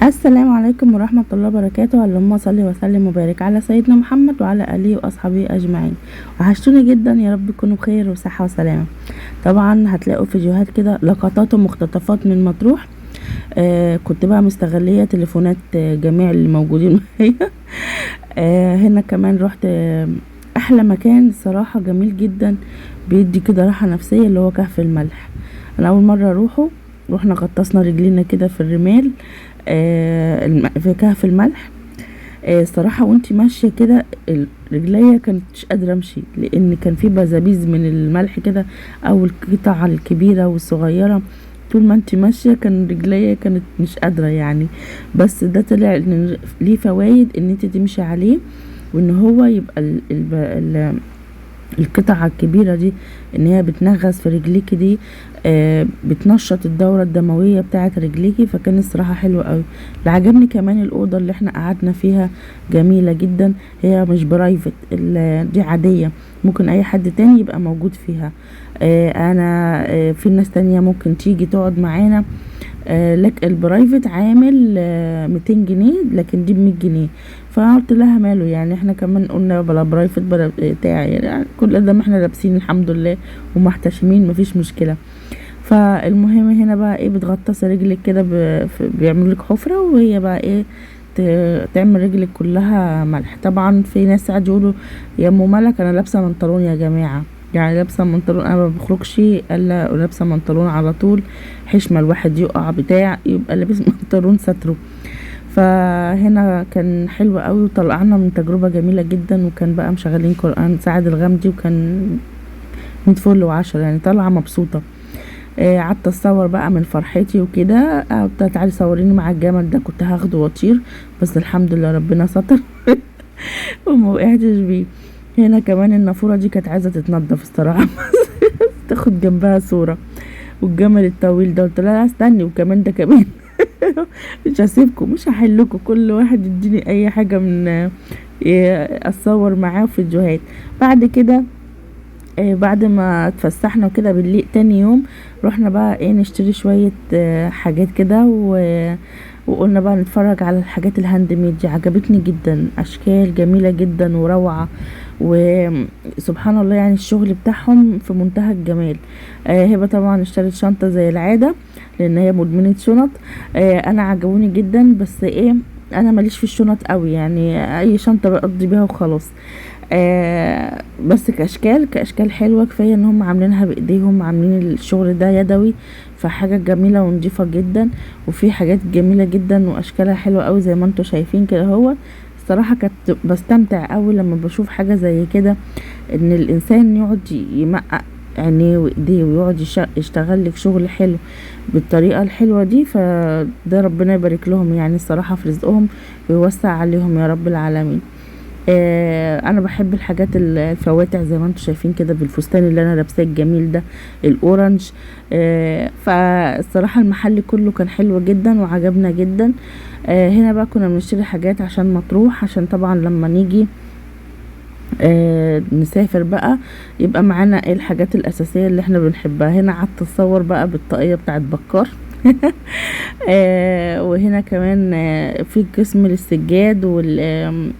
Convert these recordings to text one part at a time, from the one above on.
السلام عليكم ورحمة الله وبركاته. اللهم صل وسلم وبارك على سيدنا محمد وعلى آله وأصحابه أجمعين. وحشتوني جدا، يا رب تكونوا بخير وصحة وسلامة. طبعا هتلاقوا فيديوهات كده لقطات ومقتطفات من مطروح. كنت بقى مستغلية تليفونات جميع اللي موجودين معايا. هنا كمان رحت أحلى مكان صراحة، جميل جدا، بيدي كده راحة نفسية، اللي هو كهف الملح. أنا أول مرة أروحه، رحنا غطسنا رجلينا كده في الرمال في كهف الملح. الصراحة وانتي ماشية كده رجليا كانتش قادرة امشي، لان كان في بزابيز من الملح كده، او القطع الكبيرة والصغيرة. طول ما انتي ماشية كان رجليا كانت مش قادرة يعني. بس ده طلع ان ليه فوايد ان انتي تمشي عليه، وان هو يبقى القطعة الكبيرة دي، ان هي بتنغز في رجليكي دي، بتنشط الدورة الدموية بتاعة رجليكي. فكان الصراحة حلو قوي. اللي عجبني كمان الأوضة اللي احنا قعدنا فيها، جميلة جدا. هي مش برايفت، دي عادية، ممكن اي حد تاني يبقى موجود فيها. انا في ناس تانية ممكن تيجي تقعد معانا. لك البرايفت عامل 200 جنيه، لكن دي ب100 جنيه. فقلت لها ماله يعني، احنا كمان قلنا بلا برايفت بلا بتاع يعني، كل ده ما احنا لابسين الحمد لله ومحتشمين، مفيش مشكله. فالمهم هنا بقى ايه، بتغطس رجلك كده، بيعملوا لك حفره، وهي بقى ايه، تعمل رجلك كلها ملح. طبعا في ناس قاعد يقولوا يا ام ملك انا لابسه بنطلون يا جماعه، يعني لابسه بنطلون، انا ما بخرجش الا لابسه بنطلون على طول، حشمه الواحد يقع بتاع يبقى لابس بنطلون ستره. فهنا كان حلو قوي، وطلعنا من تجربه جميله جدا. وكان بقى مشغلين قران سعد الغامدي، وكان 100 فل و10 يعني، طالعه مبسوطه. قعدت اتصور بقى من فرحتي وكده. قلت تعالي صوريني مع الجمل ده، كنت هاخده واطير، بس الحمد لله ربنا ستر وما وقعتش بيه. هنا كمان النافوره دي كانت عايزه تتنضف الصراحه تاخد جنبها صوره. والجمل الطويل ده قلت لها لا استني، وكمان ده كمان مش هسيبكم، مش هحلكم، كل واحد يديني اي حاجه من اتصور معاه فيديوهات. بعد كده بعد ما اتفسحنا وكده بالليل، تاني يوم رحنا بقى ايه نشتري شوية حاجات كده وقلنا بقى نتفرج على الحاجات الهاند ميد دي. عجبتني جدا، اشكال جميلة جدا وروعة، وسبحان الله يعني الشغل بتاعهم في منتهى الجمال. هبة طبعا اشترت شنطة زي العادة، لان هي مدمنة شنط. انا عجبوني جدا، بس ايه، انا ماليش في الشنط قوي يعني، اي شنطة بقضي بيها وخلاص. بس كاشكال حلوه، كفايه ان هم عاملينها بايديهم، عاملين الشغل ده يدوي، فحاجه جميله ونضيفه جدا. وفي حاجات جميله جدا واشكالها حلوه قوي زي ما انتم شايفين كده. هو الصراحه كنت بستمتع قوي لما بشوف حاجه زي كده، ان الانسان يقعد يمقق عينيه وايديه، ويقعد يشتغل لك شغل حلو بالطريقه الحلوه دي. فده ربنا يبارك لهم يعني، الصراحه في رزقهم ويوسع عليهم يا رب العالمين. انا بحب الحاجات الفواتح زي ما انتم شايفين كده، بالفستان اللي انا لابساه الجميل ده الاورنج. فالصراحه المحل كله كان حلو جدا وعجبنا جدا. هنا بقى كنا بنشتري حاجات عشان مطروح، عشان طبعا لما نيجي نسافر بقى يبقى معانا ايه الحاجات الاساسيه اللي احنا بنحبها. هنا قعدت اتصور بقى بالطاقيه بتاعت بكار وهنا كمان في قسم للسجاد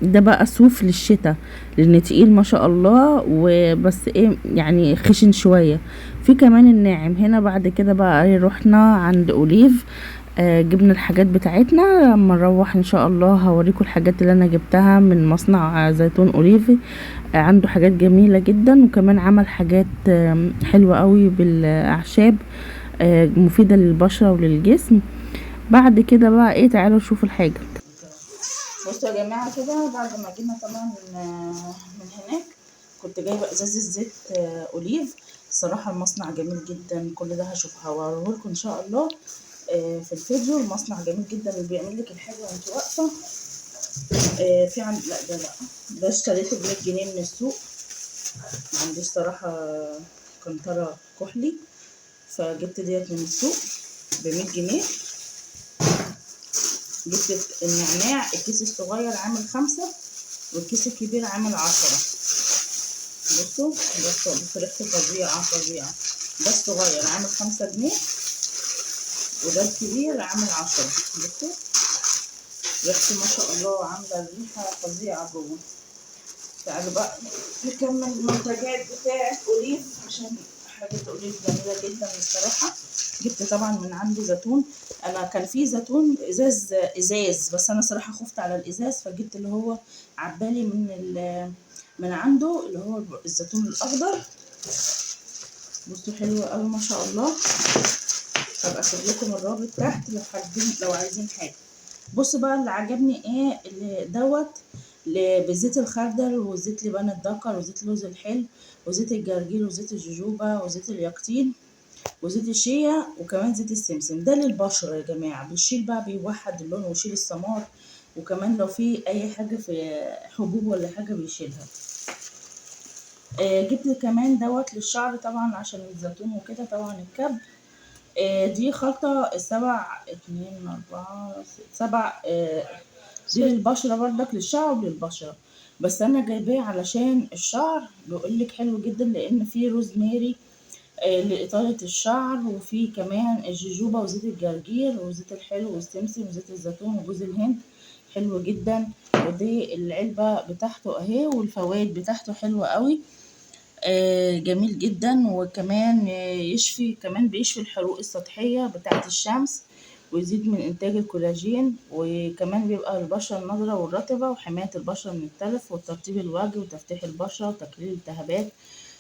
ده بقى صوف للشتاء، لان تقيل ما شاء الله، وبس ايه يعني خشن شويه. في كمان الناعم. هنا بعد كده بقى ايه، رحنا عند اوليف، جبنا الحاجات بتاعتنا. لما نروح ان شاء الله هوريكم الحاجات اللي انا جبتها من مصنع زيتون اوليفي. عنده حاجات جميله جدا، وكمان عمل حاجات حلوه قوي بالاعشاب، مفيده للبشره وللجسم. بعد كده بقى ايه، تعالوا نشوف الحاجه. بصوا يا جماعه كده، بعد ما جينا طبعا من هناك، كنت جايبه ازازه زيت اوليف. الصراحه المصنع جميل جدا، كل ده هوريه لكم ان شاء الله في الفيديو. المصنع جميل جدا وبيعمل لك الحاجه وانت واقفه. في عند لا ده اشتريته ب100 جنيه من السوق. عندي الصراحه كنتره كحلي، فجبت ديت من السوق ب100 جنيه. جبت النعناع، الكيس الصغير عامل 5 والكيس الكبير عامل 10. بصوا بس ريحته فظيعة. ده الصغير عامل 5 جنيه، وده الكبير عامل 10. بصوا ريحته ما شاء الله عامله ريحه فظيعه جوه. تعالوا بقى نكمل المنتجات بتاعه اوليف، عشان حاجه اوليف جميله جدا الصراحه. جبت طبعا من عنده زيتون. انا كان في زيتون ازاز بس انا صراحه خفت على الازاز، فجبت اللي هو عبالي من عنده اللي هو الزيتون الاخضر. بصوا حلو قوي ما شاء الله. هبقى اسيب لكم الرابط تحت لو حابين لو عايزين حاجه. بصوا بقى اللي عجبني ايه اللي دوت بزيت الخردل وزيت لبان الدكر وزيت لوز الحل وزيت الجرجير وزيت الجوجوبا وزيت اليقطين وزيت الشيا وكمان زيت السمسم. ده للبشره يا جماعه، بيشيل بقى بيوحد اللون ويشيل السمار، وكمان لو في اي حاجه في حبوب ولا حاجه بيشيلها. جبت كمان دوت للشعر طبعا عشان الزيتون وكده طبعا الكب. دي خلطة 7 2 4 7 دي للبشرة بردك للشعر وللبشرة، بس انا جايباه علشان الشعر بيقولك حلو جدا لان فيه روزماري لإطالة الشعر، وفي كمان الجوجوبا وزيت الجرجير وزيت الحلو والسمسم وزيت الزيتون وجوز الهند. حلو جدا. ودي العلبة بتاعته اهي، والفوائد بتاعته حلوة قوي. جميل جدا. وكمان يشفي، كمان بيشفي الحروق السطحية بتاعة الشمس، ويزيد من انتاج الكولاجين، وكمان بيبقى البشرة النضرة والرطبة، وحماية البشرة من التلف وترطيب الوجه وتفتيح البشرة وتقليل الالتهابات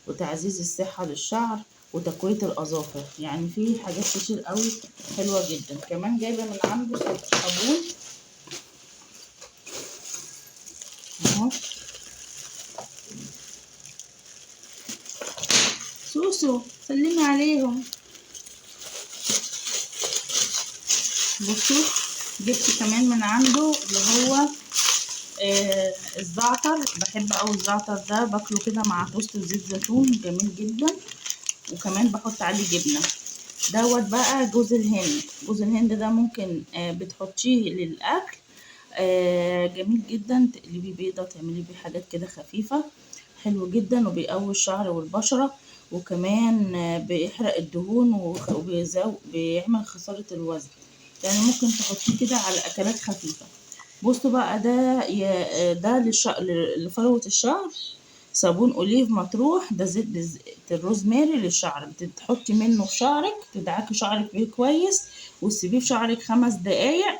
وتعزيز الصحة للشعر وتقوية الأظافر. يعني في حاجات كتير قوي حلوة جدا. كمان جايبة من عنده صابون اهو. سوسو سلمي عليهم. بصوا جبت كمان من عنده اللي هو الزعتر. بحب اوي الزعتر ده، باكله كده مع توست وزيت زيتون جميل جدا، وكمان بحط عليه جبنه. دوت بقى جوز الهند. جوز الهند ده ممكن بتحطيه للاكل جميل جدا، تقلبي بيضه تعملي بيه حاجات كده خفيفه. حلو جدا وبيقوي الشعر والبشره، وكمان بيحرق الدهون وبيعمل خساره الوزن. يعني ممكن تحطيه كده على اكلات خفيفه. بصوا بقى ده لفروة الشعر صابون اوليف مطروح. ده زيت الروزماري للشعر، بتحطي منه في شعرك، تدعكي شعرك بيه كويس وتسيبيه في شعرك 5 دقايق،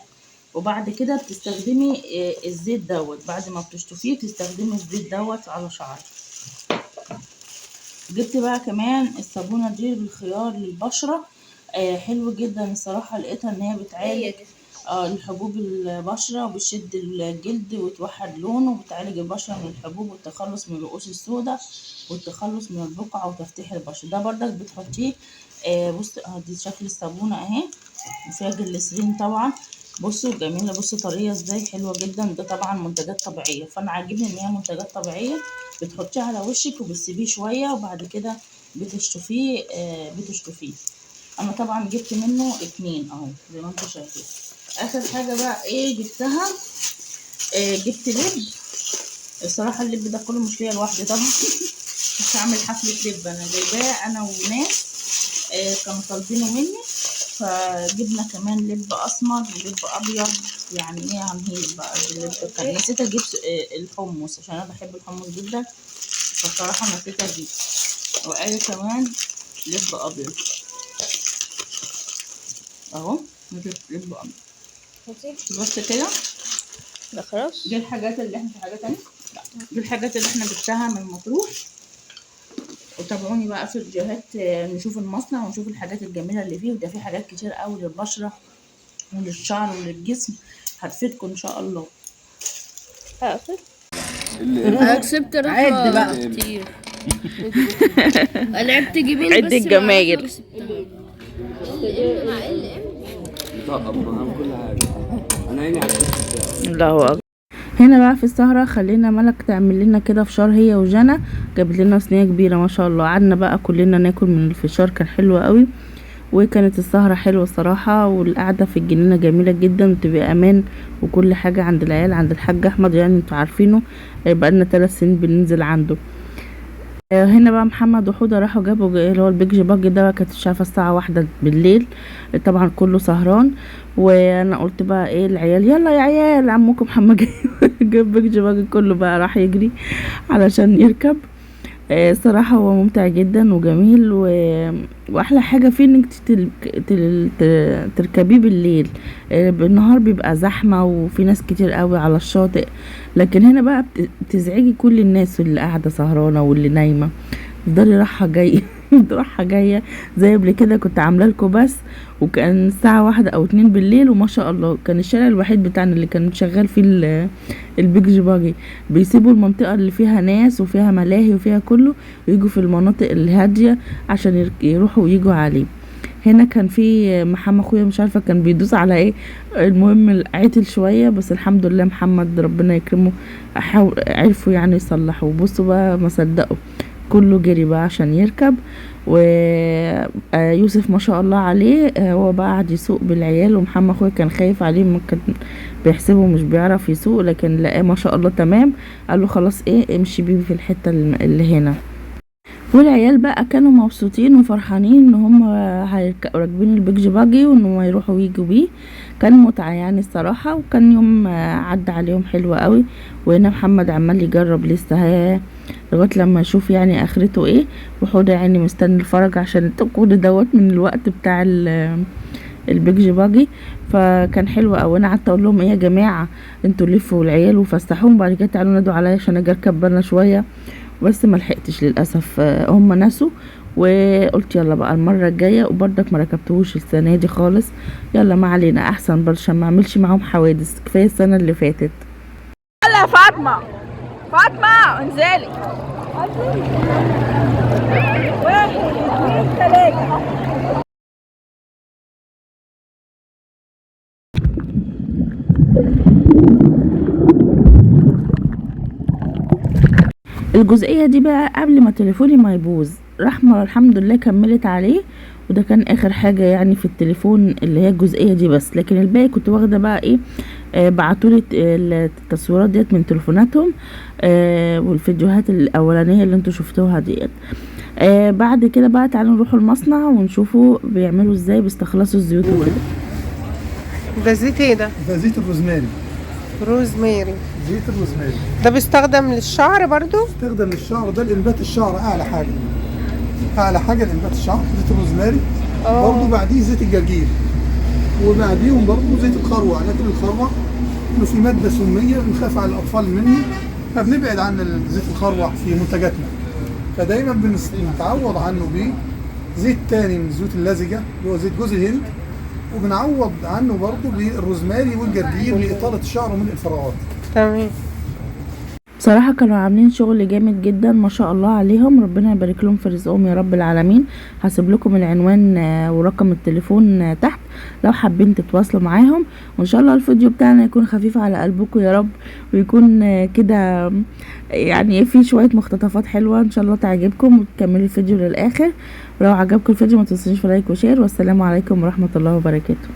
وبعد كده بتستخدمي الزيت دوت. بعد ما بتشطفيه بتستخدمي الزيت دوت على شعرك. جبت بقى كمان الصابونة دي بالخيار للبشرة. حلو جدا الصراحة، لقيتها ان هي بتعالج الحبوب البشرة وبتشد الجلد وتوحد لونه وبتعالج البشرة من الحبوب والتخلص من الرؤوس السوداء والتخلص من البقع وتفتيح البشرة. ده بردك بتحطيه بص دي شكل الصابونة اهي، وفيها جليسرين طبعا. بصوا جميلة، بصوا طرية ازاي، حلوة جدا. ده طبعا منتجات طبيعية، فانا عاجبني ان هي منتجات طبيعية. بتحطيه على وشك وبتسيبيه شوية وبعد كده بتشطفيه انا طبعا جبت منه 2 اهو زي ما انتم شايفين. اخر حاجة بقى ايه جبتها، جبت لب. الصراحة اللب ده كله مش ليا لوحدي طبعا مش هعمل حفلة لب، انا جايباه انا وناس كانوا طالبينه مني، فجبنا كمان لب اسمر ولب ابيض. يعني ايه هنهيل بقى اللب. كان نسيت اجيب الحمص عشان انا بحب الحمص جدا، فصراحة نسيت اجيب. وقال كمان لب ابيض اهو، لب ابيض بس كده. ده خلاص. دي الحاجات اللي احنا، في حاجة تانية؟ لا دي الحاجات اللي احنا جبتها من مطروح. وتابعوني بقى في فيديوهات نشوف المصنع ونشوف الحاجات الجميلة اللي فيه. وده فيه حاجات كتير قوي للبشرة وللشعر وللجسم، هتفيدكم ان شاء الله. انا كسبت عد بقى كتير. لعبت جيمين عد بس الجمايل. كل حاجه انا عيني على الله اكبر. هنا بقى في السهرة خلينا ملك تعمل لنا كده فشار هي وجنى، جابت لنا صينية كبيرة ما شاء الله. قعدنا بقى كلنا ناكل من الفشار، كان حلو قوي. وكانت السهرة حلوة صراحة، والقعدة في الجنينة جميلة جدا وتبقى امان، وكل حاجة عند العيال عند الحاج احمد، يعني انتوا عارفينه بقالنا 3 سنين بننزل عنده. هنا بقى محمد وحودة راحوا جابوا اللي هو البيج باج ده، كانت مش عارفه الساعه 1 بالليل، طبعا كله سهران. وانا قلت بقى ايه العيال، يلا يا عيال عمكم محمد جاي جاب بيج باج، كله بقى راح يجري علشان يركب. صراحة هو ممتع جدا وجميل واحلى حاجة فيه انك تركبيه بالليل. بالنهار بيبقى زحمة وفي ناس كتير قوي على الشاطئ، لكن هنا بقى بتزعجي كل الناس اللي قاعدة سهرانة واللي نايمة، تفضلي رايحة جاية رايحة جاية. زي قبل كده كنت عاملة لكم بس، وكان الساعة 1 أو 2 بالليل، وما شاء الله كان الشارع الوحيد بتاعنا اللي كان شغال فيه البيج باجي. بيسيبوا المنطقة اللي فيها ناس وفيها ملاهي وفيها كله، ويجوا في المناطق الهادية عشان يروحوا ويجوا عليه. هنا كان في محمد اخويا مش عارفه كان بيدوس على ايه، المهم عطل شويه، بس الحمد لله محمد ربنا يكرمه عرفوا يعني يصلحوا. بصوا بقى ما صدقوا كله جري بقى عشان يركب. ويوسف ما شاء الله عليه هو بقى قعد يسوق بالعيال، ومحمد اخويا كان خايف عليه، ما كان بيحسبه مش بيعرف يسوق، لكن لقاه ما شاء الله تمام. قال له خلاص ايه امشي بيه في الحته اللي هنا. والعيال بقى كانوا مبسوطين وفرحانين ان هم راكبين البيج باجي وان هم يروحوا ويجوا بيه. كان متعة يعني الصراحة، وكان يوم عدى عليهم حلو قوي. وهنا محمد عمال يجرب لسه لغاية لما يشوف يعني اخرته ايه. وحودة يعني مستني الفرج عشان كل دوت من الوقت بتاع البيج باجي. فكان حلو قوي. انا قعدت اقول لهم ايه يا جماعة، انتوا لفوا العيال وفسحوهم، بعد كده تعالوا نادوا عليا عشان اجي اركب بالنا شوية، بس ما لحقتش للاسف. هم نسوا. وقلت يلا بقى المره الجايه، وبرضك ما ركبتهوش السنه دي خالص. يلا ما علينا، احسن برضه عشان ما اعملش معاهم حوادث، كفايه السنه اللي فاتت. يلا يا فاطمة، فاطمة انزلي. 1 2 3. الجزئيه دي بقى قبل ما تليفوني ما يبوظ، رحمه الحمد لله كملت عليه، وده كان اخر حاجه يعني في التليفون اللي هي الجزئيه دي بس. لكن الباقي كنت واخده بقى ايه، بعتولي التصويرات ديت من تليفوناتهم، والفيديوهات الاولانيه اللي انتوا شفتوها ديت. بعد كده بقى تعالوا نروحوا المصنع ونشوفوا بيعملوا ازاي بيستخلصوا الزيوت وكده. ده زيت ايه ده؟ ده زيت الروزماري. روزماري. زيت الروزماري ده بيستخدم للشعر برضو؟ استخدم للشعر، ده لإنبات الشعر اعلى حاجه، اعلى حاجه لإنبات الشعر زيت الروزماري. برضه بعديه زيت الجرجير، وبعديهم برضه زيت الخروع. لكن الخروع انه في ماده سميه بنخاف على الاطفال منه، فبنبعد عن زيت الخروع في منتجاتنا، فدايما بنتعوض عنه بزيت تاني من الزيوت اللزجه اللي هو زيت جوز الهند، وبنعوض عنه برضه بالروزماري والجرجير لإطالة الشعر وملء الفراغات. تمام. بصراحة كانوا عاملين شغل جامد جدا ما شاء الله عليهم، ربنا يبارك لهم في رزقهم يا رب العالمين. هسيب لكم العنوان ورقم التليفون تحت لو حابين تتواصلوا معاهم. وان شاء الله الفيديو بتاعنا يكون خفيف على قلبكم يا رب، ويكون كده يعني فيه شوية مقتطفات حلوة ان شاء الله تعجبكم، وتكملوا الفيديو للاخر. ولو عجبكم الفيديو ما تنسونيش في لايك وشير، والسلام عليكم ورحمة الله وبركاته.